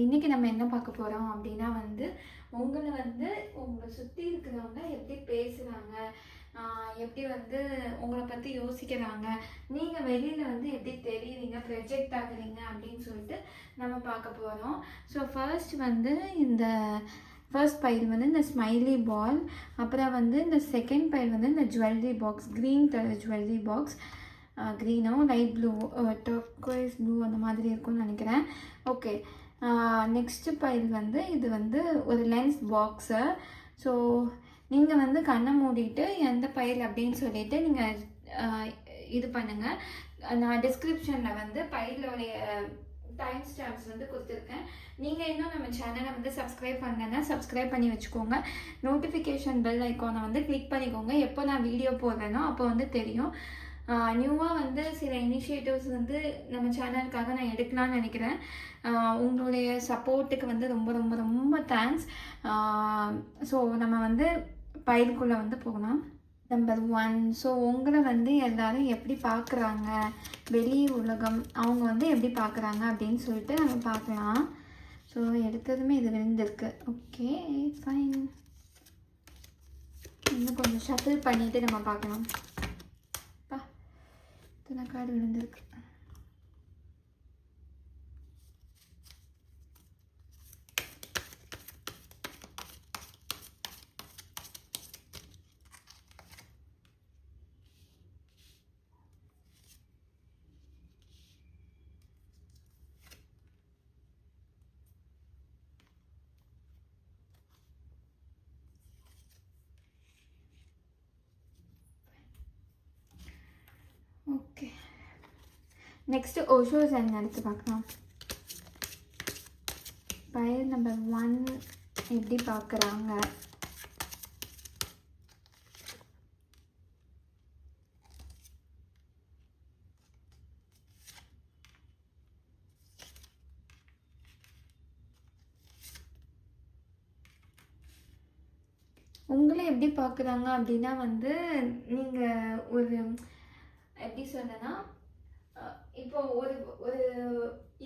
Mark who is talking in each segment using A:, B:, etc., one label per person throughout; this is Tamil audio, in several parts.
A: இன்றைக்கி நம்ம என்ன பார்க்க போகிறோம் அப்படின்னா வந்து உங்களை வந்து உங்களை சுற்றி இருக்கிறவங்க எப்படி பேசுகிறாங்க, எப்படி வந்து உங்களை பற்றி யோசிக்கிறாங்க, நீங்கள் வெளியில் வந்து எப்படி தெரியுறீங்க, ப்ரொஜெக்ட் ஆகுறீங்க அப்படின்னு சொல்லிட்டு நம்ம பார்க்க போகிறோம். ஸோ ஃபர்ஸ்ட் வந்து இந்த ஃபர்ஸ்ட் பைல் வந்து இந்த ஸ்மைலி பால், அப்புறம் வந்து இந்த செகண்ட் பைல் வந்து இந்த jewellery box, green colour jewellery box, க்ரீனும் லைட் ப்ளூ டர்க்வைஸ் ப்ளூ அந்த மாதிரி இருக்கும்னு நினைக்கிறேன். ஓகே, நெக்ஸ்ட்டு பைல் வந்து இது வந்து ஒரு லென்ஸ் பாக்ஸு. ஸோ நீங்கள் வந்து கண்ணை மூடிட்டு எந்த பைல் அப்படின்னு சொல்லிவிட்டு நீங்கள் இது பண்ணுங்கள். நான் டிஸ்கிரிப்ஷனில் வந்து பைலோடைய டைம் ஸ்டாம்ப்ஸ் வந்து கொடுத்துருக்கேன். நீங்கள் இன்னும் நம்ம சேனலை வந்து சப்ஸ்கிரைப் பண்ணலைன்னா சப்ஸ்கிரைப் பண்ணி வச்சுக்கோங்க. நோட்டிஃபிகேஷன் பெல் ஐக்கானை வந்து கிளிக் பண்ணிக்கோங்க. எப்போ நான் வீடியோ போடுறேனோ அப்போ வந்து தெரியும். நியூவாக வந்து சில இனிஷியேட்டிவ்ஸ் வந்து நம்ம சேனலுக்காக நான் எடுக்கலாம்னு நினைக்கிறேன். உங்களுடைய சப்போர்ட்டுக்கு வந்து ரொம்ப ரொம்ப ரொம்ப தேங்க்ஸ். ஸோ நம்ம வந்து பயிலுக்குள்ளே வந்து போகலாம். நம்பர் 1, ஸோ உங்களை வந்து எல்லோரும் எப்படி பார்க்குறாங்க, வெளி உலகம் அவங்க வந்து எப்படி பார்க்குறாங்க அப்படின்னு சொல்லிட்டு நம்ம பார்க்கலாம். ஸோ எடுத்ததுமே இது விழுந்திருக்கு. ஓகே ஃபைன், இன்னும் கொஞ்சம் ஷஃபில் பண்ணிவிட்டு நம்ம பார்க்கலாம். இத்தனை கார்டு விழுந்திருக்கு. ஓகே, நெக்ஸ்ட்டு ஓஷோ ஜென் எடுத்து பார்க்கலாம். பைல் நம்பர் 1 எப்படி பார்க்குறாங்க. உங்களை எப்படி பார்க்குறாங்க அப்படின்னா வந்து நீங்கள் ஒரு எப்படி சொல்லனா, இப்போ ஒரு ஒரு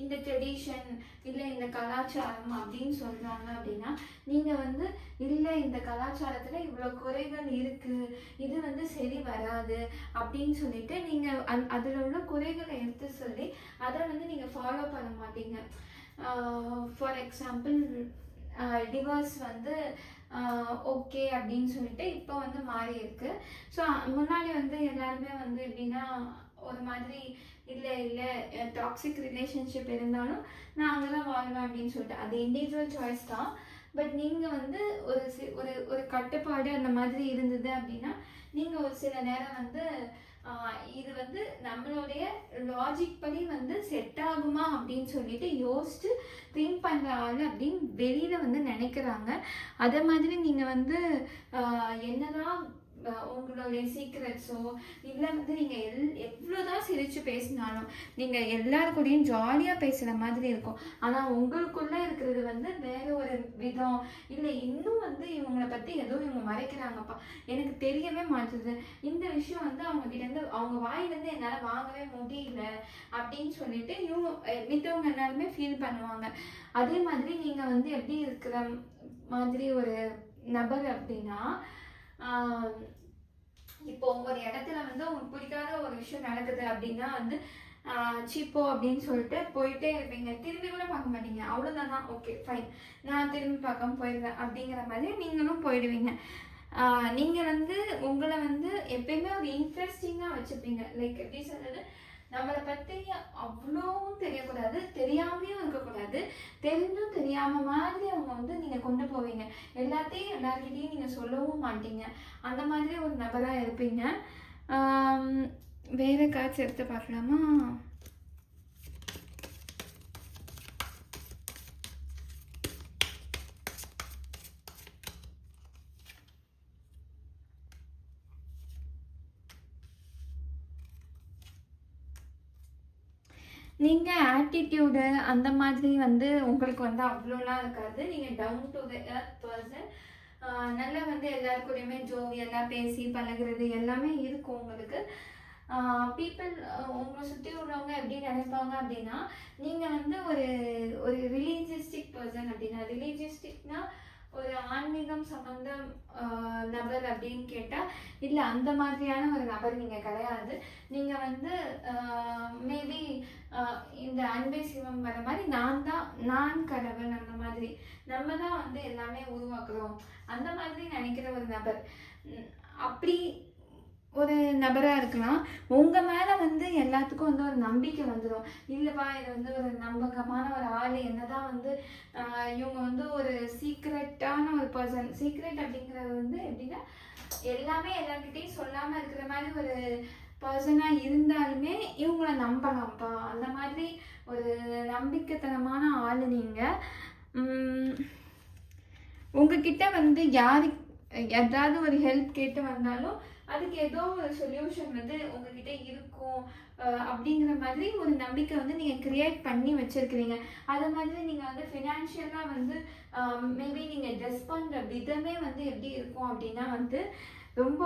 A: இந்த ட்ரெடிஷன் இல்லை இந்த கலாச்சாரம் அப்படின்னு சொல்கிறாங்க அப்படின்னா நீங்கள் வந்து இல்லை இந்த கலாச்சாரத்தில் இவ்வளோ குறைகள் இருக்குது, இது வந்து சரி வராது அப்படின்னு சொல்லிட்டு நீங்கள் அதில் உள்ள குறைகளை எடுத்து சொல்லி அதை வந்து நீங்கள் ஃபாலோ பண்ண மாட்டீங்க. ஃபார் எக்ஸாம்பிள் டிவோர்ஸ் வந்து ஓகே அப்படின்னு சொல்லிட்டு இப்போ வந்து மாறி இருக்கு. ஸோ முன்னாடி வந்து எல்லாருமே வந்து எப்படின்னா ஒரு மாதிரி இல்லை டாக்ஸிக் ரிலேஷன்ஷிப் இருந்தாலும் நான் அங்கே தான் வாழ்வேன் அப்படின்னு சொல்லிட்டு அது இண்டிவிஜுவல் சாய்ஸ் தான். பட் நீங்கள் வந்து ஒரு ஒரு கட்டுப்பாடு அந்த மாதிரி இருந்தது அப்படின்னா நீங்கள் ஒரு சில நேரம் வந்து இது வந்து நம்மளுடைய லாஜிக் படி வந்து செட் ஆகுமா அப்படின்னு சொல்லிட்டு யோசிச்சு திங்க் பண்ணுற ஆள் அப்படின்னு வெளியில் வந்து நினைக்கிறாங்க. அதே மாதிரி நீங்கள் வந்து என்னதான் உங்களுடைய சீக்ரெட்ஸோ இல்லை வந்து நீங்கள் எவ்வளோதான் சிரித்து பேசினாலும் நீங்கள் எல்லாருக்கூடையும் ஜாலியாக பேசுகிற மாதிரி இருக்கும். ஆனால் உங்களுக்குள்ளே இருக்கிறது வந்து வேற ஒரு விதம், இல்லை இன்னும் வந்து இவங்களை பற்றி ஏதோ இவங்க மறைக்கிறாங்கப்பா, எனக்கு தெரியவே மாட்டுது, இந்த விஷயம் வந்து அவங்ககிட்டேருந்து அவங்க வாயிலேருந்து என்னால் வாங்கவே முடியல அப்படின்னு சொல்லிட்டு இவங்க மித்தவங்க எல்லாருமே ஃபீல் பண்ணுவாங்க. அதே மாதிரி நீங்கள் வந்து எப்படி இருக்கிற மாதிரி ஒரு நபர் அப்படின்னா, இப்போ ஒரு இடத்துல வந்து உங்களுக்கு பிடிக்காத ஒரு விஷயம் நடக்குது அப்படின்னா வந்து சீப்போ அப்படின்னு சொல்லிட்டு போயிட்டே இருப்பீங்க, திரும்பி கூட பார்க்க மாட்டீங்க, அவ்வளோதானா ஓகே ஃபைன் நான் திரும்பி பார்க்காம போயிடுவேன் அப்படிங்கிற மாதிரி நீங்களும் போயிடுவீங்க. நீங்கள் வந்து உங்களை வந்து எப்பயுமே ஒரு இன்ட்ரெஸ்டிங்காக வச்சுப்பீங்க. லைக் எப்படி சொல்கிறது, நம்மளை பற்றி அவ்வளோவும் தெரியக்கூடாது, தெரியாமையும் இருக்கக்கூடாது, தெரிஞ்சும் தெரியாமல் மாதிரி அவங்க வந்து நீங்கள் கொண்டு போவீங்க. எல்லாத்தையும் எல்லாருக்கிட்டையும் நீங்கள் சொல்லவும் மாட்டீங்க. அந்த மாதிரி ஒரு நபராக இருப்பீங்க. வேறு காட்சி எடுத்து பார்க்கலாமா? நீங்கள் ஆட்டிடியூடு அந்த மாதிரி வந்து உங்களுக்கு வந்து அவ்வளோலாம் இருக்காது. நீங்கள் down to the earth person. நல்லா வந்து எல்லாருக்கூடையுமே ஜோவியெல்லாம் பேசி பழகிறது எல்லாமே இருக்கும் உங்களுக்கு. பீப்புள் உங்களை சுற்றி உள்ளவங்க எப்படி நினைப்பாங்க அப்படின்னா, நீங்கள் வந்து ஒரு ஒரு ரிலீஜியஸ்டிக் பர்சன் அப்படின்னா, ரிலீஜியஸ்டிக்னா ஒரு ஆன்மீகம் சம்பந்தம் நபர் அப்படின்னு கேட்டால் இல்லை, அந்த மாதிரியான ஒரு நபர் நீங்கள் கிடையாது. நீங்கள் வந்து மேபி இந்த அன்பே சிவம் வர மாதிரி நான் கடவுள், அந்த மாதிரி நம்ம தான் வந்து எல்லாமே உருவாக்குறோம் அந்த மாதிரி நினைக்கிற ஒரு நபர். அப்படி ஒரு நபராக இருக்கலாம். உங்கள் மேலே வந்து எல்லாத்துக்கும் வந்து ஒரு நம்பிக்கை வந்துடும். இல்லைப்பா, இது வந்து ஒரு நம்பகமான ஒரு ஆள், என்னதான் வந்து இவங்க வந்து ஒரு சீக்ரெட்டான ஒரு பர்சன். சீக்ரெட் அப்படிங்கிறது வந்து எப்படின்னா, எல்லாமே எல்லாருக்கிட்டையும் சொல்லாமல் இருக்கிற மாதிரி ஒரு பர்சனாக இருந்தாலுமே இவங்கள நம்பலாம்ப்பா, அந்த மாதிரி ஒரு நம்பிக்கைத்தனமான ஆள் நீங்கள். உங்ககிட்ட வந்து ஏதாவது ஒரு ஹெல்ப் கேட்டு வந்தாலும் அதுக்கு ஏதோ ஒரு சொல்யூஷன் வந்து உங்ககிட்ட இருக்கும் அப்படிங்கிற மாதிரி ஒரு நம்பிக்கை வந்து நீங்கள் க்ரியேட் பண்ணி வச்சுருக்கிறீங்க. அது மாதிரி நீங்கள் வந்து ஃபினான்ஷியலாக வந்து மேபி நீங்கள் ட்ரெஸ் பண்ணுற விதமே வந்து எப்படி இருக்கும் அப்படின்னா வந்து ரொம்ப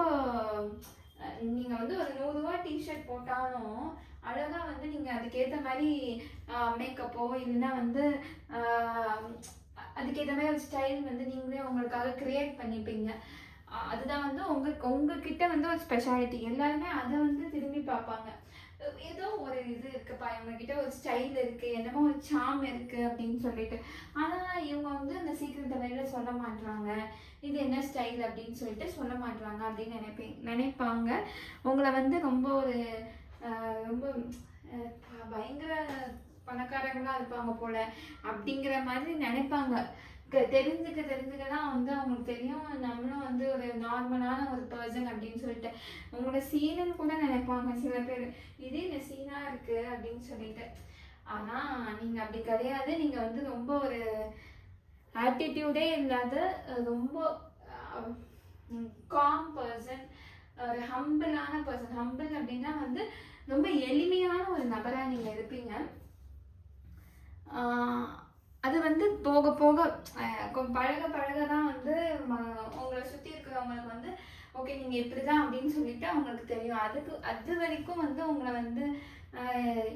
A: நீங்கள் வந்து ஒரு 100 ரூபா டிஷர்ட் போட்டாலும் அழகாக வந்து நீங்கள் அதுக்கேற்ற மாதிரி மேக்கப்போ இல்லைன்னா வந்து அதுக்கேற்ற மாதிரி ஒரு ஸ்டைல் வந்து நீங்களே உங்களுக்காக க்ரியேட் பண்ணிப்பீங்க. அதுதான் வந்து உங்ககிட்ட வந்து ஒரு ஸ்பெஷாலிட்டி. எல்லாருமே அதை வந்து திரும்பி பார்ப்பாங்க. ஏதோ ஒரு இது இருக்குப்பா, இவங்ககிட்ட ஒரு ஸ்டைல் இருக்குது, என்னமோ ஒரு சாம் இருக்குது அப்படின்னு சொல்லிட்டு. ஆனால் இவங்க வந்து அந்த சீக்கிரத்தை வெளில சொல்ல மாட்டுறாங்க, இது என்ன ஸ்டைல் அப்படின்னு சொல்லிட்டு சொல்ல மாட்டுறாங்க அப்படின்னு நினைப்பாங்க. உங்களை வந்து ரொம்ப ஒரு ரொம்ப பயங்கர பணக்காரங்களாக இருப்பாங்க போல அப்படிங்கிற மாதிரி நினைப்பாங்க. தெரிஞ்சுக்க தான் வந்து அவங்களுக்கு தெரியும் நம்மளும் வந்து ஒரு நார்மலான ஒரு பர்சன் அப்படின்னு சொல்லிட்டு. உங்களோட சீனுன்னு கூட நினைப்பாங்க சில பேர், இதே இந்த சீனாக இருக்குது அப்படின்னு சொல்லிட்டு. ஆனால் நீங்கள் அப்படி கிடையாது. நீங்கள் வந்து ரொம்ப ஒரு ஆட்டிடியூடே இல்லாத ரொம்ப காம் பர்சன், ஒரு ஹம்பிளான பர்சன். ஹம்பிள் அப்படின்னா வந்து ரொம்ப எளிமையான ஒரு நபராக நீங்கள் இருப்பீங்க. அது வந்து போக போக பழக தான் வந்து உங்களை சுற்றி இருக்கிறவங்களுக்கு வந்து ஓகே நீங்கள் இப்படி தான் அப்படின்னு சொல்லிட்டு அவங்களுக்கு தெரியும். அது வரைக்கும் வந்து உங்களை வந்து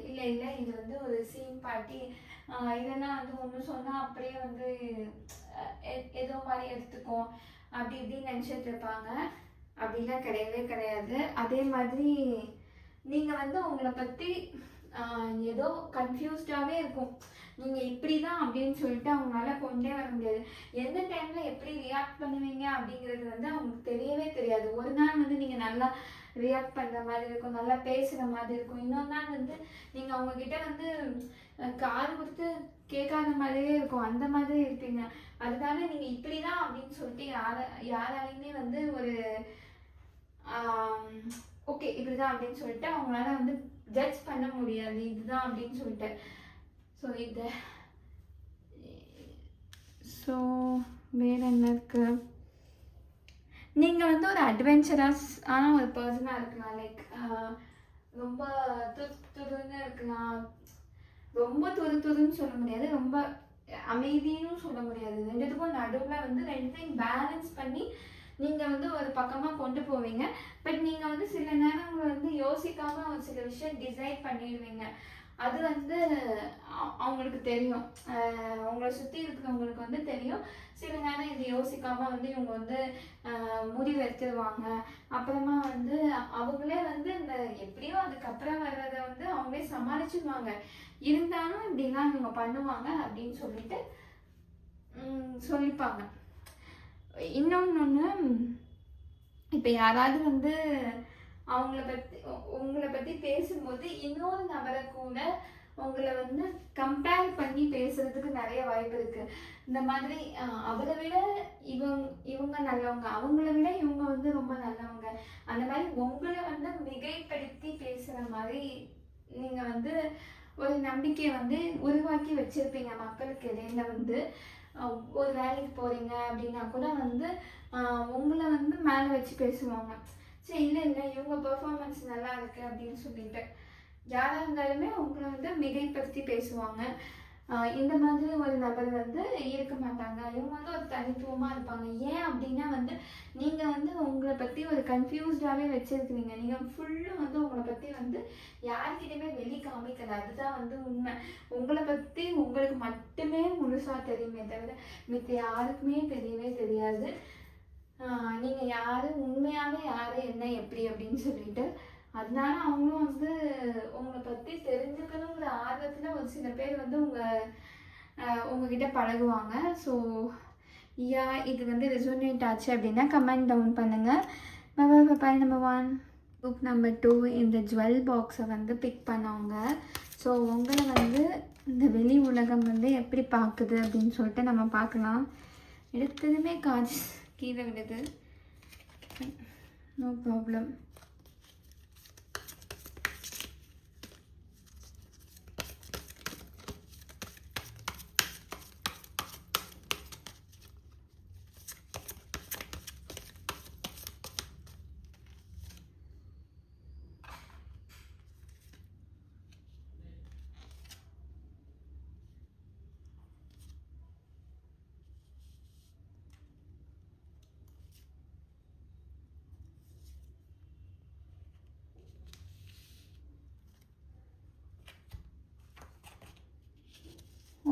A: இல்லை இது வந்து ஒரு சீன் பார்ட்டி, இதெல்லாம் வந்து ஒன்று சொன்னால் அப்படியே வந்து ஏதோ மாதிரி எடுத்துக்கும் அப்படி இப்படின்னு நினச்சிட்டு இருப்பாங்க. அப்படிலாம் கிடையவே கிடையாது. அதே மாதிரி நீங்கள் வந்து உங்களை பற்றி ஏதோ கன்ஃபியூஸ்டாகவே இருக்கும். நீங்கள் இப்படி தான் அப்படின்னு சொல்லிட்டு அவங்களால கொண்டே வர முடியாது. எந்த டைமில் எப்படி ரியாக்ட் பண்ணுவீங்க அப்படிங்கிறது வந்து அவங்களுக்கு தெரியவே தெரியாது. ஒரு நாள் வந்து நீங்கள் நல்லா ரியாக்ட் பண்ணுற மாதிரி இருக்கும், நல்லா பேசுகிற மாதிரி இருக்கும். இன்னொரு நாள் வந்து நீங்கள் அவங்கக்கிட்ட வந்து காது கொடுத்து கேட்காத மாதிரியே இருக்கும், அந்த மாதிரி இருப்பீங்க. அதனால நீங்கள் இப்படி தான் அப்படின்னு சொல்லிட்டு யாராலையுமே வந்து ஒரு ஓகே இப்படிதான் அப்படின்னு சொல்லிட்டு அவங்களால வந்து ஜட்ஜ் பண்ண முடியாது இதுதான் அப்படின்னு சொல்லிட்டு. ஸோ வேறு என்ன இருக்கு, நீங்கள் வந்து ஒரு அட்வென்ச்சரஸான ஒரு பர்சனாக இருக்கலாம். லைக் ரொம்ப துருன்னு இருக்கலாம், ரொம்ப துருன்னு சொல்ல முடியாது, ரொம்ப அமைதியும் சொல்ல முடியாது. ரெண்டுத்துக்கும் நடுவில் வந்து ரெண்டுத்தையும் பேலன்ஸ் பண்ணி நீங்கள் வந்து ஒரு பக்கமாக கொண்டு போவீங்க. பட் நீங்கள் வந்து சில நேரங்கள் வந்து யோசிக்காமல் ஒரு சில விஷயம் டிசைட் பண்ணிடுவீங்க. அது வந்து அவங்களுக்கு தெரியும், உங்களை சுற்றி இருக்கிறவங்களுக்கு வந்து தெரியும். சில நேரம் இது யோசிக்காமல் வந்து இவங்க வந்து முடிவு எடுத்துருவாங்க. அப்புறமா வந்து அவங்களே வந்து இந்த எப்படியோ அதுக்கப்புறம் வர்றதை வந்து அவங்களே சமாளிச்சுடுவாங்க. இருந்தாலும் இப்படிலாம் இவங்க பண்ணுவாங்க அப்படின்னு சொல்லிட்டு சொல்லிப்பாங்க. இன்னொன்று, இப்போ யாராவது வந்து உங்களை பற்றி பேசும்போது இன்னொரு நபரை கூட உங்களை வந்து கம்பேர் பண்ணி பேசுறதுக்கு நிறைய வாய்ப்பு இருக்கு. இந்த மாதிரி அவரை விட இவங்க நல்லவங்க, அவங்கள விட இவங்க வந்து ரொம்ப நல்லவங்க, அந்த மாதிரி உங்களை வந்து மிகைப்படுத்தி பேசுகிற மாதிரி நீங்கள் வந்து ஒரு நம்பிக்கையை வந்து உருவாக்கி வச்சிருப்பீங்க மக்களுக்கு இடையில. வந்து ஒரு வேலைக்கு போகிறீங்க அப்படின்னா கூட வந்து உங்களை வந்து மேலே வச்சு பேசுவாங்க. சரி இல்லை இவங்க பெர்ஃபார்மன்ஸ் நல்லா இருக்கு அப்படின்னு சொல்லிட்டு யாராக இருந்தாலுமே உங்களை வந்து மிகைப்படுத்தி பேசுவாங்க. இந்த மாதிரி ஒரு நபர் வந்து இருக்க மாட்டாங்க. இவங்க வந்து ஒரு தனித்துவமாக இருப்பாங்க. ஏன் அப்படின்னா வந்து நீங்கள் வந்து உங்களை பற்றி ஒரு கன்ஃபியூஸ்டாகவே வச்சுருக்கிறீங்க. நீங்கள் ஃபுல்லும் வந்து உங்களை பற்றி வந்து யார்கிட்டையுமே வெளி காமிக்கல. அதுதான் வந்து உண்மை. உங்களை பற்றி உங்களுக்கு மட்டுமே முழுசாக தெரியுமே தவிர மித்த யாருக்குமே தெரியவே தெரியாது. நீங்கள் யார் உண்மையாகவே யார் என்ன எப்படி அப்படின்னு சொல்லிட்டு அதனால அவங்களும் வந்து உங்களை பற்றி தெரிஞ்சுக்கணுங்கிற ஆர்வத்தில் ஒரு சில பேர் வந்து உங்ககிட்ட பழகுவாங்க. ஸோ இது வந்து ரெசோனேட் ஆச்சு அப்படின்னா கமெண்ட் டவுன் பண்ணுங்கள். பாய். நம்பர் 1. குரூப் நம்பர் 2 இந்த ஜுவல் பாக்ஸை வந்து பிக் பண்ணவங்க. ஸோ உங்களை வந்து இந்த வெளி உலகம் வந்து எப்படி பார்க்குது அப்படின்னு சொல்லிட்டு நம்ம பார்க்கலாம். எடுத்ததுமே காசு கீழே விடுது. No problem.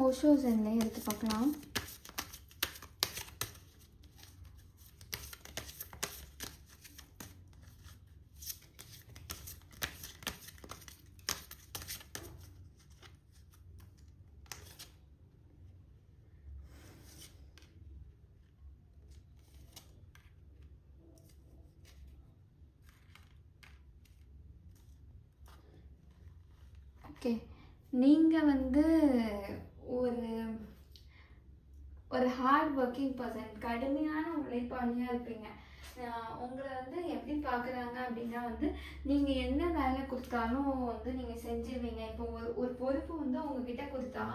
A: ஓஷோ ஜென்லேயே எடுத்து பார்க்கலாம். ஓகே, நீங்கள் வந்து ஒரு ஹார்ட் ஒர்க்கிங் பர்சன், கடுமையான உழைப்பாளியாக இருப்பீங்க. உங்களை வந்து எப்படி பார்க்குறாங்க அப்படின்னா வந்து நீங்கள் என்ன வேலை கொடுத்தாலும் வந்து நீங்கள் செஞ்சிருவீங்க. இப்போ ஒரு பொறுப்பு வந்து உங்ககிட்ட கொடுத்தா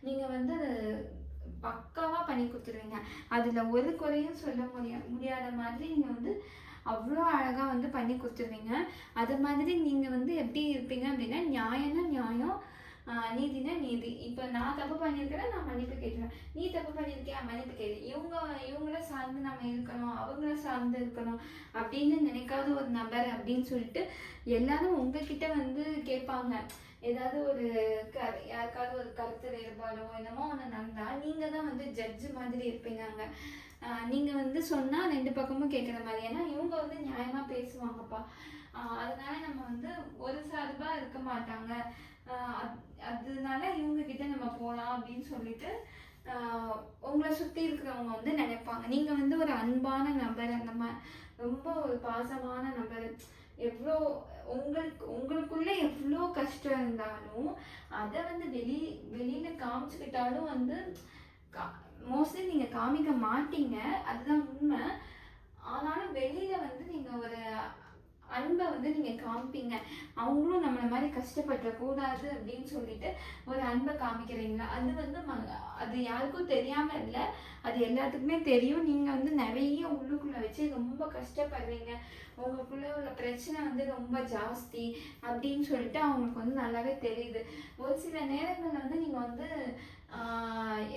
A: நீங்கள் வந்து அதை பக்காவாக பண்ணி கொடுத்துருவீங்க. அதில் ஒரு குறையும் சொல்ல முடியாத மாதிரி நீங்கள் வந்து அவ்வளோ அழகாக வந்து பண்ணி கொடுத்துருவீங்க. அது மாதிரி நீங்கள் வந்து எப்படி இருப்பீங்க அப்படின்னா நியாயம்னா நியாயம், நீதினா நீதி. இப்போ நான் தப்பு பண்ணியிருக்கிறேன், நான் மன்னிப்பு கேட்குறேன். நீ தப்பு பண்ணியிருக்கியா, மன்னிப்பு கேட்கு. இவங்கள சார்ந்து நம்ம இருக்கணும், அவங்கள சார்ந்து இருக்கணும் அப்படின்னு நினைக்காத ஒரு நபர் அப்படின்னு சொல்லிட்டு எல்லாரும் உங்ககிட்ட வந்து கேட்பாங்க. ஏதாவது ஒரு யாருக்காவது ஒரு கருத்து வேறுபாடோ என்னமோ ஒன்று நடந்தால் நீங்கள் தான் வந்து ஜட்ஜு மாதிரி இருப்பீங்க. நீங்கள் வந்து சொன்னால் 2 பக்கமும் கேட்குற மாதிரி. ஏன்னா இவங்க வந்து நியாயமாக பேசுவாங்கப்பா. அதனால நம்ம வந்து ஒரு சார்பாக இருக்க மாட்டாங்க. அதனால இவங்க கிட்ட நம்ம போகலாம் அப்படின்னு சொல்லிட்டு உங்களை சுற்றி இருக்கிறவங்க வந்து நினைப்பாங்க. நீங்கள் வந்து ஒரு அன்பான நபர், அந்த ரொம்ப ஒரு பாசமான நபர். எவ்வளோ உங்களுக்குள்ள எவ்வளோ கஷ்டம் இருந்தாலும் அதை வந்து வெளியில் காமிச்சுக்கிட்டாலும் வந்து மோஸ்ட்லி நீங்கள் காமிக்க மாட்டீங்க, அதுதான் உண்மை. ஆனாலும் வெளியில் வந்து நீங்கள் ஒரு அன்பை வந்து நீங்கள் காமிப்பீங்க. அவங்களும் நம்மளை மாதிரி கஷ்டப்படக்கூடாது அப்படின்னு சொல்லிட்டு ஒரு அன்பை காமிக்கிறீங்களா? அது வந்து அது யாருக்கும் தெரியாமல் இல்லை, அது எல்லாத்துக்குமே தெரியும். நீங்கள் வந்து நிறைய உள்ளுக்குள்ளே வச்சு ரொம்ப கஷ்டப்படுறீங்க, உங்களுக்குள்ளே உள்ள பிரச்சனை வந்து ரொம்ப ஜாஸ்தி அப்படின்னு சொல்லிட்டு அவங்களுக்கு வந்து நல்லாவே தெரியுது. ஒரு சில நேரங்களில் வந்து நீங்கள் வந்து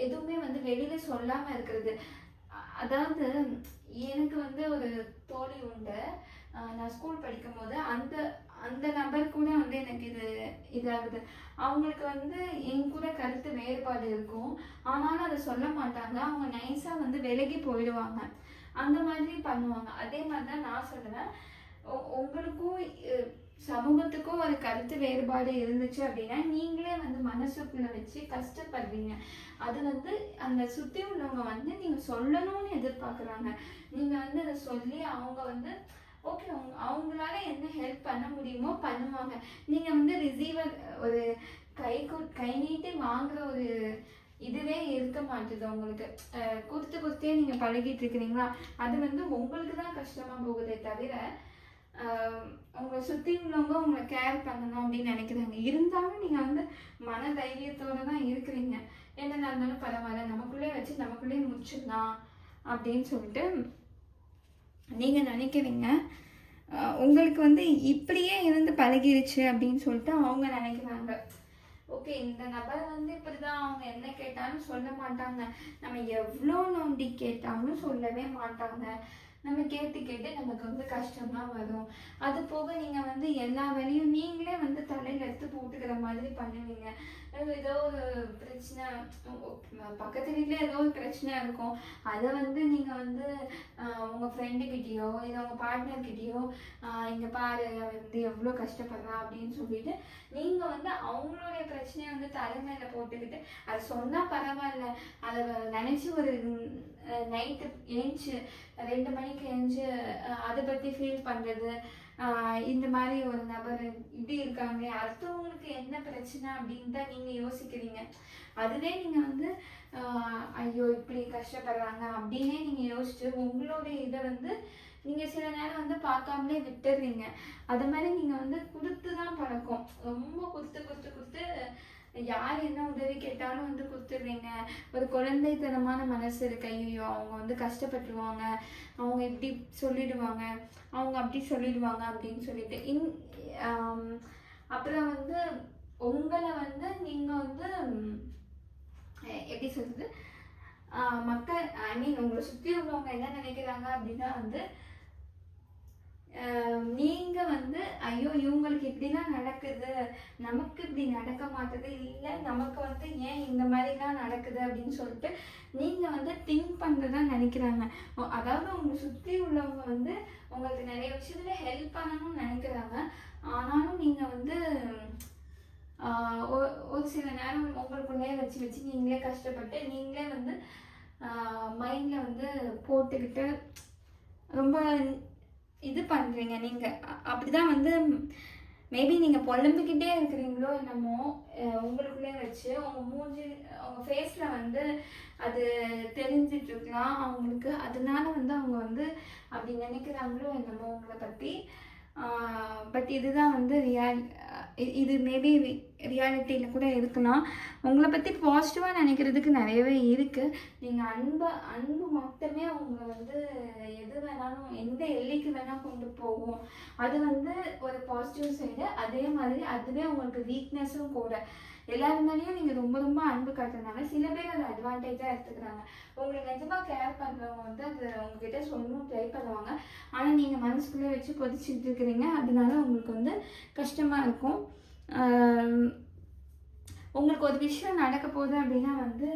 A: எதுவுமே வந்து வெளியில் சொல்லாமல் இருக்கிறது. அதாவது எனக்கு வந்து ஒரு தோழி உண்டு. நான் ஸ்கூல் படிக்கும் போது அந்த நபர் கூட வந்து எனக்கு இதாகுது. அவங்களுக்கு வந்து என் கூட கருத்து வேறுபாடு இருக்கும், ஆனாலும் அதை சொல்ல மாட்டாங்க. அவங்க நைஸாக வந்து விலகி போயிடுவாங்க, அந்த மாதிரி பண்ணுவாங்க. அதே மாதிரி தான் நான் சொல்லுவேன், உங்களுக்கும் சமூகத்துக்கும் ஒரு கருத்து வேறுபாடு இருந்துச்சு அப்படின்னா நீங்களே வந்து மனசுக்குள்ள வச்சு கஷ்டப்படுவீங்க. அது வந்து அந்த சுற்றி உள்ளவங்க வந்து நீங்கள் சொல்லணும்னு எதிர்பார்க்குறாங்க. நீங்கள் வந்து அதை சொல்லி அவங்க வந்து ஓகே அவங்களால என்ன ஹெல்ப் பண்ண முடியுமோ பண்ணுவாங்க. நீங்கள் வந்து ரிசீவர் ஒரு கை நீட்டி வாங்குற ஒரு இதுவே இருக்க மாட்டுது உங்களுக்கு. கொடுத்தே நீங்கள் பழகிட்டு இருக்கிறீங்களா, அது வந்து உங்களுக்கு தான் கஷ்டமாக போகுதே தவிர உங்களை சுற்றி உள்ளவங்க உங்களை கேர் பண்ணணும் அப்படின்னு நினைக்கிறாங்க. இருந்தாலும் நீங்கள் வந்து மன தைரியத்தோடு தான் இருக்கிறீங்க. என்ன நடந்தாலும் பரவாயில்ல, நமக்குள்ளே வச்சு நமக்குள்ளே முடிச்சிடலாம் அப்படின்னு சொல்லிட்டு நீங்கள் நினைக்கிறீங்க. உங்களுக்கு வந்து இப்படியே இருந்து பழகிருச்சு அப்படின்னு சொல்லிட்டு அவங்க நினைக்கிறாங்க. ஓகே இந்த நபர் வந்து இப்படிதான், அவங்க என்ன கேட்டாலும் சொல்ல மாட்டாங்க, நம்ம எவ்வளோ நோண்டி கேட்டாலும் சொல்லவே மாட்டாங்க. நம்ம கேட்டு கேட்டு நமக்கு வந்து கஷ்டமா வரும். அது போக நீங்க வந்து எல்லா வேலையும் நீங்களே வந்து தலையில எடுத்து போட்டுக்கிற மாதிரி பண்ணுவீங்க. ஏதோ ஒரு பிரச்சனை, பக்கத்து வீட்டுல ஏதோ ஒரு பிரச்சனை இருக்கும், அதை வந்து நீங்க வந்து உங்க ஃப்ரெண்டு கிட்டயோ இல்லை உங்க பார்ட்னர் கிட்டயோ இங்க பாரு அவன் வந்து எவ்வளோ கஷ்டப்படுறா அப்படின்னு சொல்லிட்டு நீங்க வந்து அவங்களுடைய பிரச்சனையை வந்து தலைமையில போட்டுக்கிட்டு அது சொன்னா பரவாயில்ல, அதை நினைச்சு ஒரு நைட்டு ஏஞ்சு 2 மணிக்கு ஏஞ்சு அதை பத்தி ஃபீல் பண்றது, இந்த மாதிரி ஒரு நபர் இப்படி இருக்காங்க, அடுத்தவங்களுக்கு என்ன பிரச்சனை அப்படின்னு தான் நீங்க யோசிக்கிறீங்க. அதுவே நீங்க வந்து ஐயோ இப்படி கஷ்டப்படுறாங்க அப்படின்னே நீங்க யோசிச்சு உங்களுடைய இதை வந்து நீங்க சில நேரம் வந்து பார்க்காமலே விட்டுடுறீங்க. அது மாதிரி நீங்க வந்து கொடுத்து தான் பழக்கம், ரொம்ப கொடுத்து கொடுத்து கொடுத்து யார் என்ன உதவி கேட்டாலும் வந்து கொடுத்துடுறீங்க. ஒரு குழந்தைத்தனமான மனசு இருக்கு, ஐயோ அவங்க வந்து கஷ்டப்பட்டுருவாங்க, அவங்க இப்படி சொல்லிடுவாங்க, அவங்க அப்படி சொல்லிடுவாங்க அப்படின்னு சொல்லிட்டு அப்புறம் வந்து உங்களை வந்து நீங்க வந்து எப்படி சொல்றது, மக்கள் ஐ மீன் உங்களை சுற்றி உள்ளவங்க என்ன நினைக்கிறாங்க அப்படின்னா வந்து நீங்க வந்து ஐயோ இவங்களுக்கு இப்படிலாம் நடக்குது, நமக்கு இப்படி நடக்க மாட்டுது, இல்லை நமக்கு வந்து ஏன் இந்த மாதிரிலாம் நடக்குது அப்படின்னு சொல்லிட்டு நீங்க வந்து திங்க் பண்றதான் நினைக்கிறாங்க. அதாவது உங்களை சுற்றி உள்ளவங்க வந்து உங்களுக்கு நிறைய விஷயத்துல ஹெல்ப் பண்ணணும்னு நினைக்கிறாங்க. ஆனாலும் நீங்க வந்து ஒரு சில நேரம் உங்களுக்குள்ளே வச்சு வச்சு நீங்களே கஷ்டப்பட்டு நீங்களே வந்து மைண்ட்ல வந்து போட்டுக்கிட்டு ரொம்ப இது பண்ணுறீங்க. நீங்கள் அப்படிதான் வந்து மேபி நீங்கள் புலம்பிக்கிட்டே இருக்கிறீங்களோ என்னமோ, உங்களுக்குள்ளே வச்சு உங்கள் மூஞ்சி உங்கள் ஃபேஸில் வந்து அது தெரிஞ்சிட்ருக்கலாம் அவங்களுக்கு. அதனால வந்து அவங்க வந்து அப்படி நினைக்கிறாங்களோ என்னமோ உங்களை பற்றி. பட் இதுதான் வந்து இது மேபி ரியாலிட்டியில் கூட இருக்கலாம். உங்களை பற்றி பாசிட்டிவாக நினைக்கிறதுக்கு நிறையவே இருக்குது. நீங்கள் அன்பு மட்டுமே உங்களை வந்து எது வேணாலும் எந்த எல்லைக்கு வேணால் கொண்டு போகும். அது வந்து ஒரு பாசிட்டிவ் சைடு. அதே மாதிரி அதுவே உங்களுக்கு வீக்னஸும் கூட. எல்லாருந்தாலையும் நீங்கள் ரொம்ப ரொம்ப அன்பு காட்டுறதுனால சில பேர் அதை அட்வான்டேஜாக எடுத்துக்கிறாங்க. உங்களை நிஜமாக கேர் பண்ணுறவங்க வந்து அது உங்ககிட்ட சொல்லணும் ட்ரை பண்ணுவாங்க. ஆனால் நீங்கள் மனசுக்குள்ளே வச்சு கொதிச்சுட்டு இருக்கிறீங்க. அதனால உங்களுக்கு வந்து கஷ்டமாக இருக்கும். உங்களுக்கு ஒரு விஷயம் நடக்க போகுது அப்படின்னா வந்து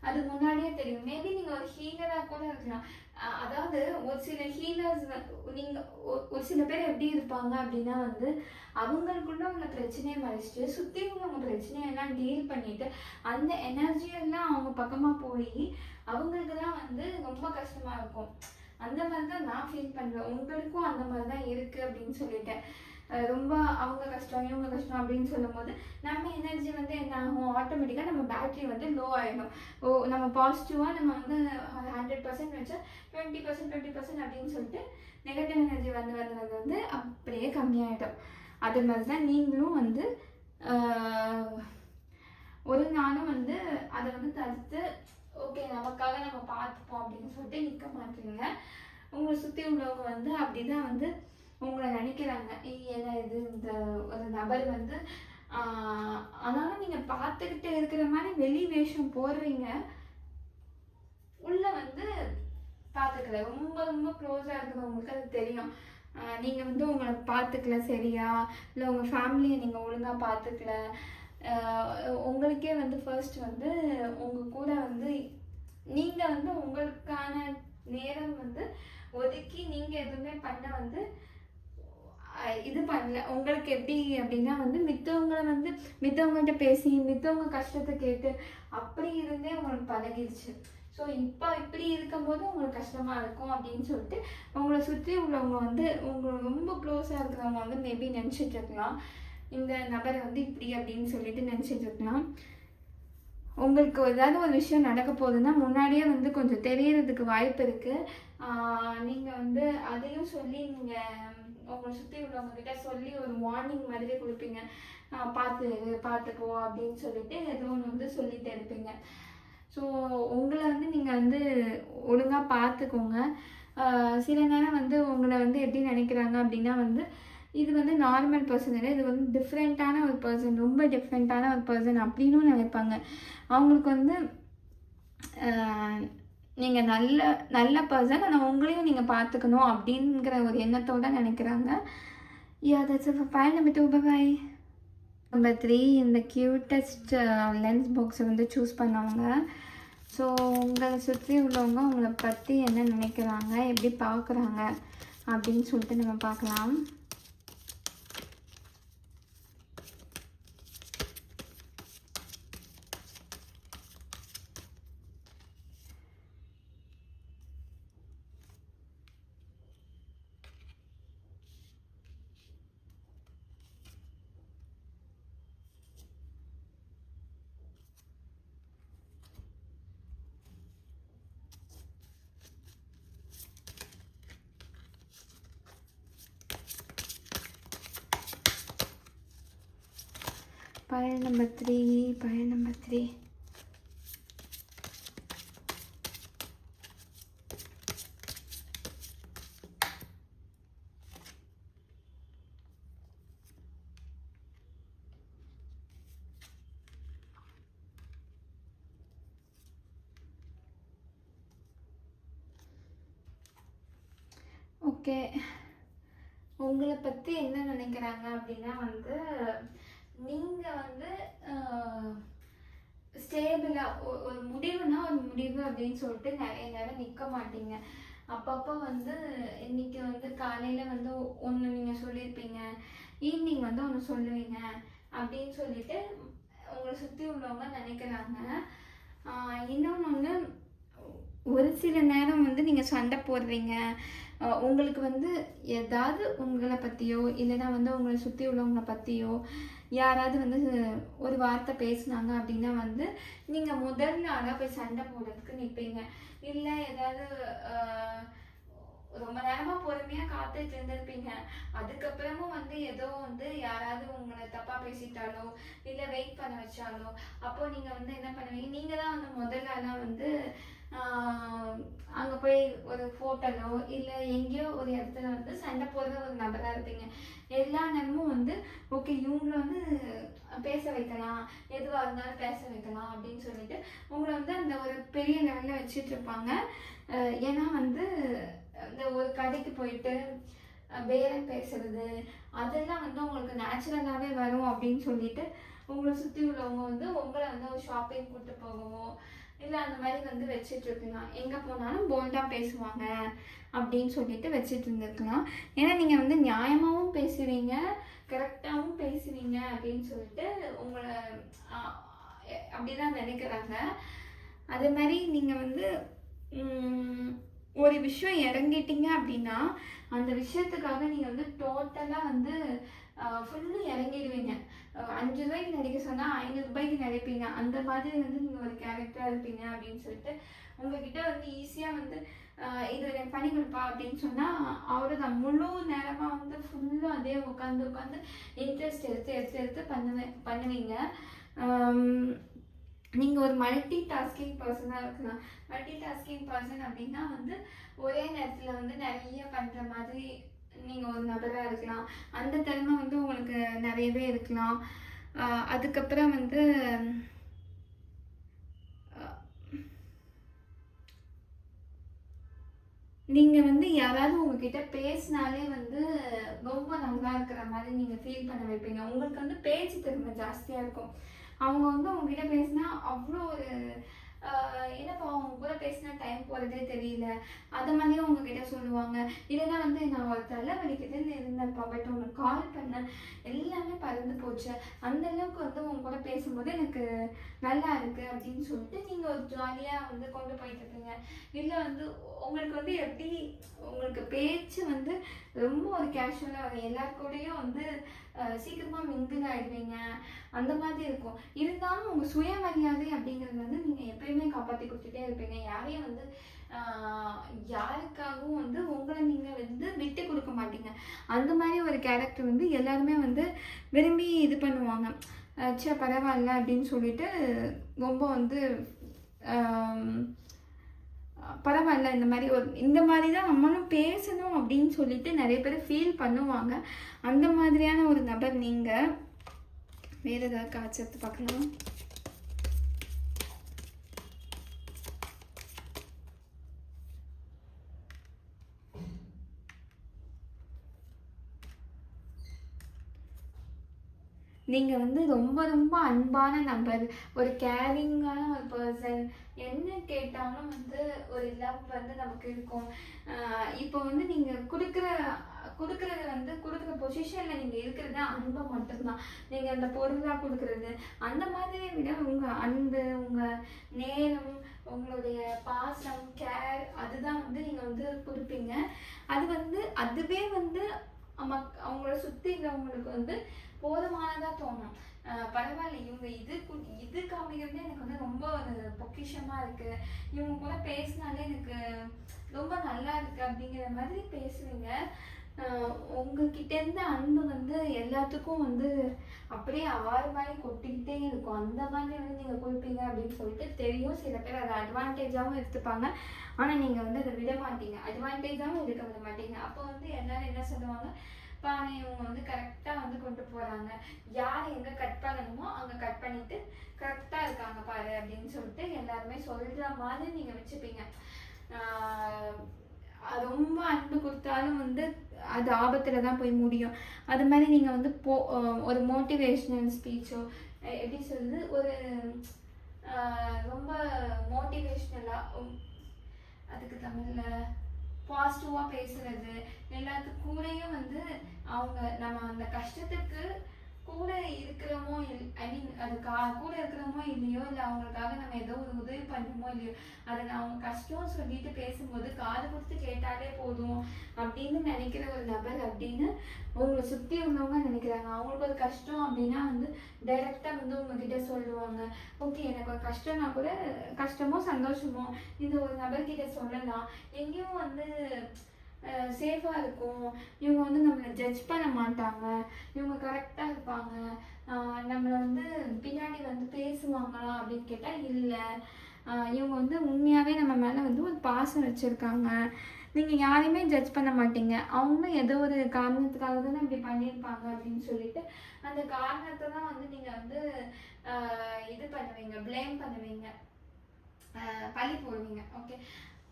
A: அது முன்னாடியே தெரியும். மேபி நீங்கள் ஒரு ஹீலராக கூட இருக்கலாம். அதாவது ஒரு சில ஹீலர்ஸ் நீங்கள் ஒரு சில பேர் எப்படி இருப்பாங்க அப்படின்னா வந்து அவங்களுக்குள்ள உள்ள பிரச்சனையை மறைச்சிட்டு சுற்றி உள்ளவங்க பிரச்சனையெல்லாம் டீல் பண்ணிட்டு அந்த எனர்ஜியெல்லாம் அவங்க பக்கமாக போய் அவங்களுக்கு தான் வந்து ரொம்ப கஷ்டமாக இருக்கும். அந்த மாதிரி தான் நான் ஃபீல் பண்ணுறேன். உங்களுக்கும் அந்த மாதிரி தான் இருக்குது அப்படின்னு சொல்லிட்டேன். ரொம்ப அவங்க கஷ்டம் இவங்க கஷ்டம் அப்படின்னு சொல்லும் போது நம்ம எனர்ஜி வந்து என்ன ஆகும், ஆட்டோமேட்டிக்காக நம்ம பேட்டரி வந்து லோ ஆகிடும். நம்ம பாசிட்டிவாக நம்ம வந்து 100% வச்சா 20% அப்படின்னு சொல்லிட்டு நெகட்டிவ் எனர்ஜி வந்து அப்படியே கம்மியாகிடும். அது மாதிரி தான் நீங்களும் வந்து ஒரு நாளும் வந்து அதை வந்து தடுத்து ஓகே நமக்காக நம்ம பார்த்துப்போம் அப்படின்னு சொல்லிட்டு நிற்க மாட்டீங்க. உங்களை சுற்றி உள்ளவங்க வந்து அப்படி தான் வந்து உங்களை நினைக்கிறாங்க. ஏன்னா இது இந்த ஒரு நபர் வந்து ஆனாலும் நீங்கள் பார்த்துக்கிட்டு இருக்கிற மாதிரி வெளி வேஷம் போடுறீங்க, உள்ள வந்து பார்த்துக்கல. ரொம்ப ரொம்ப க்ளோஸாக இருக்கிறவங்களுக்கு அது தெரியும். நீங்கள் வந்து உங்களை பார்த்துக்கல சரியா, இல்லை உங்கள் ஃபேமிலியை நீங்கள் ஒழுங்காக பார்த்துக்கல. உங்களுக்கே வந்து ஃபர்ஸ்ட் வந்து உங்கள் கூட வந்து நீங்கள் வந்து உங்களுக்கான நேரம் வந்து ஒதுக்கி நீங்கள் எதுவுமே பண்ண வந்து இது பண்ணல. உங்களுக்கு எப்படி அப்படின்னா வந்து மித்தவங்கள்ட்ட பேசி மித்தவங்க கஷ்டத்தை கேட்டு அப்படி இருந்தே உங்களுக்கு பழகிடுச்சு. ஸோ இப்போ இப்படி இருக்கும்போது உங்களுக்கு கஷ்டமாக இருக்கும் அப்படின்னு சொல்லிட்டு உங்களை சுற்றி உள்ளவங்க வந்து உங்களுக்கு ரொம்ப க்ளோஸாக இருக்கிறவங்க வந்து மேபி நினச்சிட்டு இருக்கலாம் இந்த நபரை வந்து இப்படி அப்படின்னு சொல்லிட்டு நினச்சிட்டு இருக்கலாம். உங்களுக்கு ஏதாவது ஒரு விஷயம் நடக்க போகுதுன்னா முன்னாடியே வந்து கொஞ்சம் தெரியறதுக்கு வாய்ப்பு இருக்குது. நீங்கள் வந்து அதையும் சொல்லி நீங்கள் உங்களை சுற்றி உள்ளவங்க கிட்ட சொல்லி ஒரு வார்னிங் மாதிரி கொடுப்பீங்க. பார்த்துக்கோ அப்படின்னு சொல்லிட்டு ஏதோ ஒன்று வந்து சொல்லிட்டு இருப்பீங்க. ஸோ உங்களை வந்து நீங்கள் வந்து ஒழுங்காக பார்த்துக்கோங்க. சில நேரம் வந்து உங்களை வந்து எப்படி நினைக்கிறாங்க அப்படின்னா வந்து இது வந்து நார்மல் பர்சன் இல்லை, இது வந்து டிஃப்ரெண்ட்டான ஒரு பர்சன், ரொம்ப டிஃப்ரெண்ட்டான ஒரு பர்சன் அப்படின்னு நினைப்பாங்க. அவங்களுக்கு வந்து நீங்கள் நல்ல நல்ல பர்சன், ஆனால் உங்களையும் நீங்கள் பார்த்துக்கணும் அப்படிங்கிற ஒரு எண்ணத்தோடு நினைக்கிறாங்க. Yeah, that's it for file number 2. Bye-bye. Number 3, இந்த க்யூட்டஸ்ட் லென்ஸ் பாக்ஸை வந்து சூஸ் பண்ணவங்க. ஸோ உங்களை சுற்றி உள்ளவங்க உங்களை பற்றி என்ன நினைக்கிறாங்க, எப்படி பார்க்குறாங்க அப்படின்னு சொல்லிட்டு நம்ம பார்க்கலாம். Pile number 3. ஓகே, உங்களை பற்றி என்ன நினைக்கிறாங்க அப்படின்னா வந்து நீங்கள் வந்து ஸ்டேபிளாக ஒரு முடிவுனா ஒரு முடிவு அப்படின்னு சொல்லிட்டு நிறைய நேரம் நிற்க மாட்டீங்க. அப்பப்போ வந்து இன்றைக்கி வந்து காலையில் வந்து ஒன்று நீங்கள் சொல்லியிருப்பீங்க, ஈவினிங் வந்து ஒன்று சொல்லுவீங்க அப்படின்னு சொல்லிட்டு உங்களை சுற்றி உள்ளவங்க நினைக்கிறாங்க. இன்னொன்று வந்து ஒரு சில நேரம் வந்து நீங்கள் சண்டை போடுறீங்க. உங்களுக்கு வந்து ஏதாவது உங்களை பற்றியோ இல்லைன்னா வந்து உங்களை சுற்றி உள்ளவங்களை பற்றியோ யாராவது வந்து ஒரு வார்த்தை பேசுனாங்க அப்படின்னா வந்து நீங்கள் முதல்ல ஆளாக போய் சண்டை போடுறதுக்கு நிற்பீங்க. இல்லை ஏதாவது ரொம்ப நேரமாக பொறுமையாக காத்துட்டு இருந்திருப்பீங்க, அதுக்கப்புறமும் வந்து ஏதோ வந்து யாராவது உங்களை தப்பாக பேசிட்டாலோ இல்லை வெயிட் பண்ண வச்சாலோ அப்போ நீங்கள் வந்து என்ன பண்ணுவீங்க, நீங்கள் தான் வந்து முதல்ல வந்து அங்கே போய் ஒரு ஹோட்டலோ இல்லை எங்கேயோ ஒரு இடத்துல வந்து சண்டை போடுற ஒரு நபராக இருப்பீங்க. எல்லா நேரமும் வந்து ஓகே இவங்கள வந்து பேச வைக்கலாம், எதுவாக இருந்தாலும் பேச வைக்கலாம் அப்படின்னு சொல்லிட்டு உங்களை வந்து அந்த ஒரு பெரிய லெவலில் வச்சுட்டு இருப்பாங்க. ஏன்னா வந்து இந்த ஒரு கடைக்கு போயிட்டு பேரம் பேசுறது அதெல்லாம் வந்து உங்களுக்கு நேச்சுரலாகவே வரும் அப்படின்னு சொல்லிட்டு உங்களை சுற்றி உள்ளவங்க வந்து உங்களை வந்து ஒரு ஷாப்பிங் கூப்பிட்டு போகவோ இல்லை அந்த மாதிரி வந்து வச்சுட்டு இருக்கலாம். எங்கே போனாலும் போல்டாக பேசுவாங்க அப்படின்னு சொல்லிட்டு வச்சுட்டு இருந்துருக்கலாம். ஏன்னா நீங்கள் வந்து நியாயமாகவும் பேசுவீங்க, கரெக்டாகவும் பேசுவீங்க அப்படின்னு சொல்லிட்டு உங்களை அப்படிதான் நினைக்கிறாங்க. அதே மாதிரி நீங்கள் வந்து ஒரு விஷயம் இறங்கிட்டீங்க அப்படின்னா அந்த விஷயத்துக்காக நீங்கள் வந்து டோட்டலாக வந்து ஃபுல்லு இறங்கிடுவீங்க. 5 ரூபாய்க்கு நடிக்க சொன்னால் 500 ரூபாய்க்கு நடிப்பீங்க. அந்த மாதிரி வந்து நீங்கள் ஒரு கேரக்டராக இருப்பீங்க அப்படின்னு சொல்லிட்டு உங்ககிட்ட வந்து ஈஸியாக வந்து இது எனக்கு பண்ணி கொடுப்பா அப்படின்னு சொன்னால் அவ்வளோதான். முழு நேரமாக வந்து ஃபுல்லும் அதே உட்காந்து இன்ட்ரெஸ்ட் எடுத்து பண்ணுவீங்க. நீங்கள் ஒரு மல்டி டாஸ்கிங் பர்சனாக இருக்கலாம். மல்டி டாஸ்கிங் பர்சன் அப்படின்னா வந்து ஒரே நேரத்தில் வந்து நிறைய பண்ணுற மாதிரி நீங்கள் ஒரு நபராக இருக்கலாம். அந்த திறமை வந்து உங்களுக்கு நிறையவே இருக்கலாம். அதுக்கப்புறம் வந்து நீங்கள் வந்து யாராவது உங்ககிட்ட பேசினாலே வந்து ரொம்ப நல்லா இருக்கிற மாதிரி நீங்கள் ஃபீல் பண்ண வைப்பீங்க. உங்களுக்கு வந்து பேச்சு திறமை ஜாஸ்தியாக இருக்கும். அவங்க வந்து உங்ககிட்ட பேசினா அவ்வளோ ஒரு என்னப்பா அவங்க கூட பேசினா டைம் போகிறதே தெரியல அது மாதிரியும் உங்ககிட்ட சொல்லுவாங்க. இல்லைன்னா வந்து நான் ஒரு தலைவலிக்குதுன்னு இருந்தேன்ப்பா, பட் உங்களுக்கு கால் பண்ணேன் எல்லாமே பறந்து போச்சு, அந்தளவுக்கு வந்து உங்க கூட பேசும்போது எனக்கு நல்லா இருக்குது அப்படின்னு சொல்லிட்டு நீங்கள் ஒரு ஜாலியாக வந்து கொண்டு போயிட்டு இருக்கீங்க. இல்லை வந்து உங்களுக்கு வந்து எப்படி உங்களுக்கு பேச்சு வந்து ரொம்ப ஒரு கேஷுவலாக வரும், எல்லாருக்கூடையும் வந்து சீக்கிரமாக மிங்கிள் ஆகிடுவீங்க அந்த மாதிரி இருக்கும். இருந்தாலும் உங்கள் சுயமரியாதை அப்படிங்கிறது வந்து நீங்கள் எப்பயுமே காப்பாற்றி கொடுத்துட்டே இருப்பீங்க. யாரையும் வந்து யாருக்காகவும் வந்து உங்களை நீங்கள் வந்து விட்டு கொடுக்க மாட்டீங்க. அந்த மாதிரி ஒரு கேரக்டர் வந்து எல்லாருமே வந்து விரும்பி இது பண்ணுவாங்க. சே பரவாயில்ல அப்படின்னு சொல்லிட்டு ரொம்ப வந்து பரவாயில்ல, இந்த மாதிரி தான் நம்மளும் பேசணும் அப்படின்னு சொல்லிட்டு நிறைய பேர் ஃபீல் பண்ணுவாங்க. அந்த மாதிரியான ஒரு நபர் நீங்கள். வேறு ஏதாவது காட்சி எடுத்து பார்க்கலாம். நீங்கள் வந்து ரொம்ப ரொம்ப அன்பான நபர், ஒரு கேரிங்கான ஒரு பர்சன். என்ன கேட்டாலும் வந்து ஒரு லவ் வந்து நமக்கு இருக்கும். இப்போ வந்து நீங்கள் கொடுக்குறது வந்து கொடுக்குற பொசிஷனில் நீங்கள் இருக்கிறது அன்பை மட்டும்தான். நீங்கள் அந்த பொருளாக கொடுக்குறது அந்த மாதிரியை விட உங்கள் அன்பு, உங்கள் நேரம், உங்களுடைய பாசம், கேர், அதுதான் வந்து நீங்கள் வந்து கொடுப்பீங்க. அது வந்து அதுவே வந்து அவங்கள சுற்றி இருக்கிறவங்களுக்கு வந்து போதுமானதாக தோணும். பரவாயில்ல, இவங்க இது காமிக்கிறது எனக்கு வந்து ரொம்ப ஒரு பொக்கிஷமாக இருக்குது, இவங்க கூட பேசினாலே எனக்கு ரொம்ப நல்லா இருக்குது அப்படிங்கிற மாதிரி பேசுவீங்க. உங்ககிட்டேருந்து அன்பு வந்து எல்லாத்துக்கும் வந்து அப்படியே ஆறு மாதிரி கொட்டிக்கிட்டே இருக்கும். அந்த மாதிரி வந்து நீங்கள் கொடுப்பீங்க அப்படின்னு சொல்லிட்டு தெரியும். சில பேர் அதை அட்வான்டேஜாகவும் எடுத்துப்பாங்க. ஆனால் நீங்கள் வந்து அதை விட மாட்டீங்க, அட்வான்டேஜாகவும் எடுக்க விட மாட்டீங்க. அப்போ வந்து எல்லாரும் என்ன சொல்லுவாங்க, பாரு இவங்க வந்து கரெக்டாக வந்து கொண்டு போகிறாங்க, யார் எங்கே கட் பண்ணணுமோ அங்கே கட் பண்ணிவிட்டு கரெக்டாக இருக்காங்க பாரு அப்படின்னு சொல்லிட்டு எல்லாருமே சொல்கிற மாதிரி நீங்கள் வச்சுப்பீங்க. ரொம்ப அன்பு கொடுத்தாலும் வந்து அது ஆபத்தில் தான் போய் முடியும். அது மாதிரி நீங்கள் வந்து ஒரு மோட்டிவேஷ்னல் ஸ்பீச்சோ, எப்படி சொல்லுது, ஒரு ரொம்ப மோட்டிவேஷ்னலாக, அதுக்கு தமிழில் பாசிட்டிவாக பேசுகிறது, எல்லாத்துக்கு கூடயும் வந்து நம்ம அந்த கஷ்டத்துக்கு கூட இருக்கிறோமோ ஐ மீன் அது கூட இருக்கிறோமோ இல்லையோ, இல்லை அவங்களுக்காக நம்ம ஏதோ ஒரு உதவி பண்ணுமோ இல்லையோ, அதை அவங்க கஷ்டம் சொல்லிட்டு பேசும்போது காது கொடுத்து கேட்டாலே போதும் அப்படின்னு நினைக்கிற ஒரு நபர் அப்படின்னு உங்களை சுற்றி உள்ளவங்க நினைக்கிறாங்க. அவங்களுக்கு ஒரு கஷ்டம் அப்படின்னா வந்து டைரெக்டாக வந்து உங்ககிட்ட சொல்லுவாங்க. ஓகே, எனக்கு ஒரு கஷ்டம்னா கூட, கஷ்டமோ சந்தோஷமோ இந்த ஒரு நபர்கிட்ட சொல்லலாம், எங்கேயும் வந்து சேஃபாக இருக்கும், இவங்க வந்து நம்மளை ஜட்ஜ் பண்ண மாட்டாங்க, இவங்க கரெக்டாக இருப்பாங்க, நம்மளை வந்து பின்னாடி வந்து பேசுவாங்களா அப்படின்னு கேட்டால் இல்லை, இவங்க வந்து உண்மையாகவே நம்ம மேலே வந்து ஒரு பாசம் வச்சுருக்காங்க, நீங்கள் யாரையுமே ஜட்ஜ் பண்ண மாட்டீங்க, அவங்களும் ஏதோ ஒரு காரணத்துக்காக தானே இப்படி பண்ணியிருப்பாங்க அப்படின்னு சொல்லிட்டு அந்த காரணத்தை தான் வந்து நீங்கள் வந்து இது பண்ணுவீங்க, ப்ளேம் பண்ணுவீங்க, பழி போடுவீங்க. ஓகே,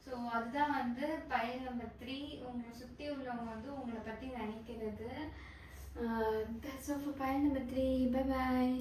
A: ஸோ அதுதான் வந்து பயல் நம்பர் 3. உங்களை சுற்றி உள்ளவங்க வந்து உங்களை பற்றி நினைக்கிறது. தட்ஸ் ஆல் ஃபார் பயல் நம்பர் 3. Bye bye.